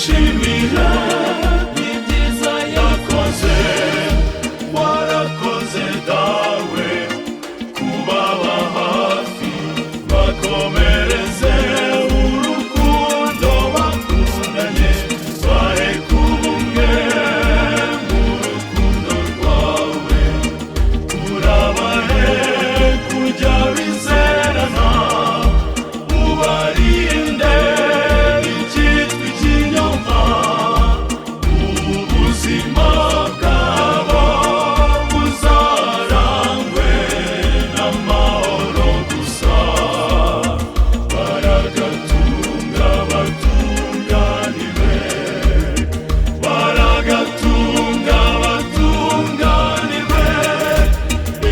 gushimira ibyiza yakoze. Warakoze dawe kubaba hafi, bakomereze urukundo bakundanye, bahe kubumwe mu rukundo rwawe. Urabahe kujya bizerana, ubarinde icyitwa ikinyoma. Ubuzima bwabo buzarangwe n'amahoro gusa. Baragatunga batunganirwe, baragatunga batunganirwe.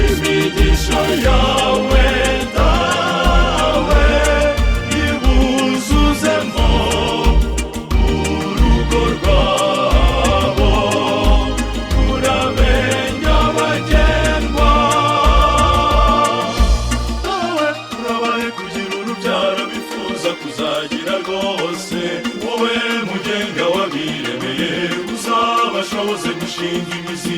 Imigisha yawe dawe ibuzuzemo urugo rwabo. Urabe nyabagendwa, dawe urabahe kugira urubyaro bifuza kuzagira rwose. Wowe mugenga wabiremeye uzabashoboze gushinga imizi